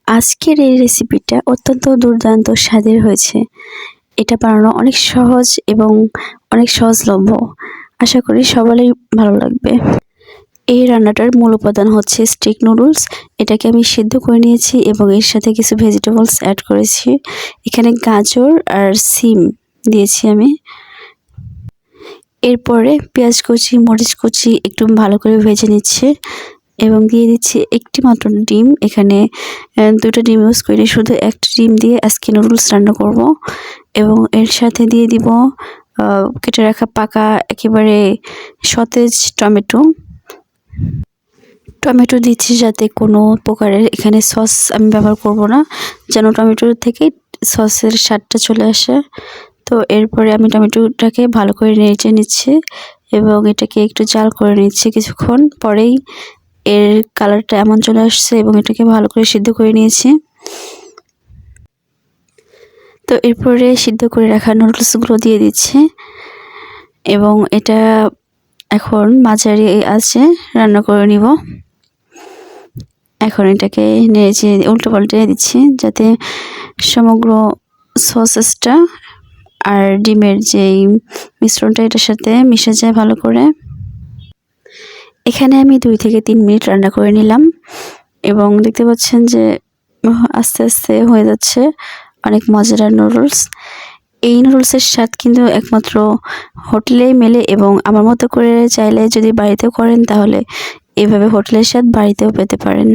আজকের এই রেসিপিটা অত্যন্ত দুর্দান্ত স্বাদের হয়েছে। এটা বানানো অনেক সহজ এবং অনেক সহজলভ্য। আশা করি সবারই ভালো লাগবে। এই রান্নাটার মূল উপাদান হচ্ছে স্টিক নুডলস। এটাকে আমি সিদ্ধ করে নিয়েছি এবং এর সাথে কিছু ভেজিটেবলস অ্যাড করেছি। এখানে গাজর আর সিম দিয়েছি আমি। এরপরে পেঁয়াজ কুচি, মরিচ কুচি একটু ভালো করে ভেজে নিচ্ছি এবং দিয়ে দিচ্ছি একটি মাত্র ডিম। এখানে 2টা ডিম ইউজ করি, শুধু একটা ডিম দিয়ে আজকে নুডলস রান্না করব। এবং এর সাথে দিয়ে দিব কেটে রাখা পাকা একেবারে সতেজ টমেটো দিচ্ছি যাতে কোনো প্রকারের এখানে সস আমি ব্যবহার করব না, যেন টমেটোর থেকে সসের স্বাদটা চলে আসে। তো এরপরে আমি টমেটোটাকে ভালো করে নেড়ে নিচ্ছি এবং এটাকে একটু জাল করে নিচ্ছি। কিছুক্ষণ পরেই এর কালারটা এমন চলে আসছে এবং এটাকে ভালো করে সিদ্ধ করে নিয়েছি। তো এরপরে সিদ্ধ করে রাখা নুডলসগুলো দিয়ে দিচ্ছি এবং এটা এখন মাঝারি আঁচে রান্না করে নিব। এখন এটাকে নেড়ে উল্টো পাল্টে দিচ্ছি যাতে সমগ্র সসেসটা আর ডিমের যেই মিশ্রণটা এটার সাথে মিশে যায় ভালো করে। এখানে আমি 2 থেকে 3 মিনিট রান্না করে নিলাম এবং দেখতে পাচ্ছেন যে আস্তে আস্তে হয়ে যাচ্ছে অনেক মজাদার নুডলস। এই নুডলসের স্বাদ কিন্তু একমাত্র হোটেলেই মেলে এবং আমার মতো করে চাইলে যদি বাড়িতেও করেন তাহলে এভাবে হোটেলের স্বাদ বাড়িতেও পেতে পারেন।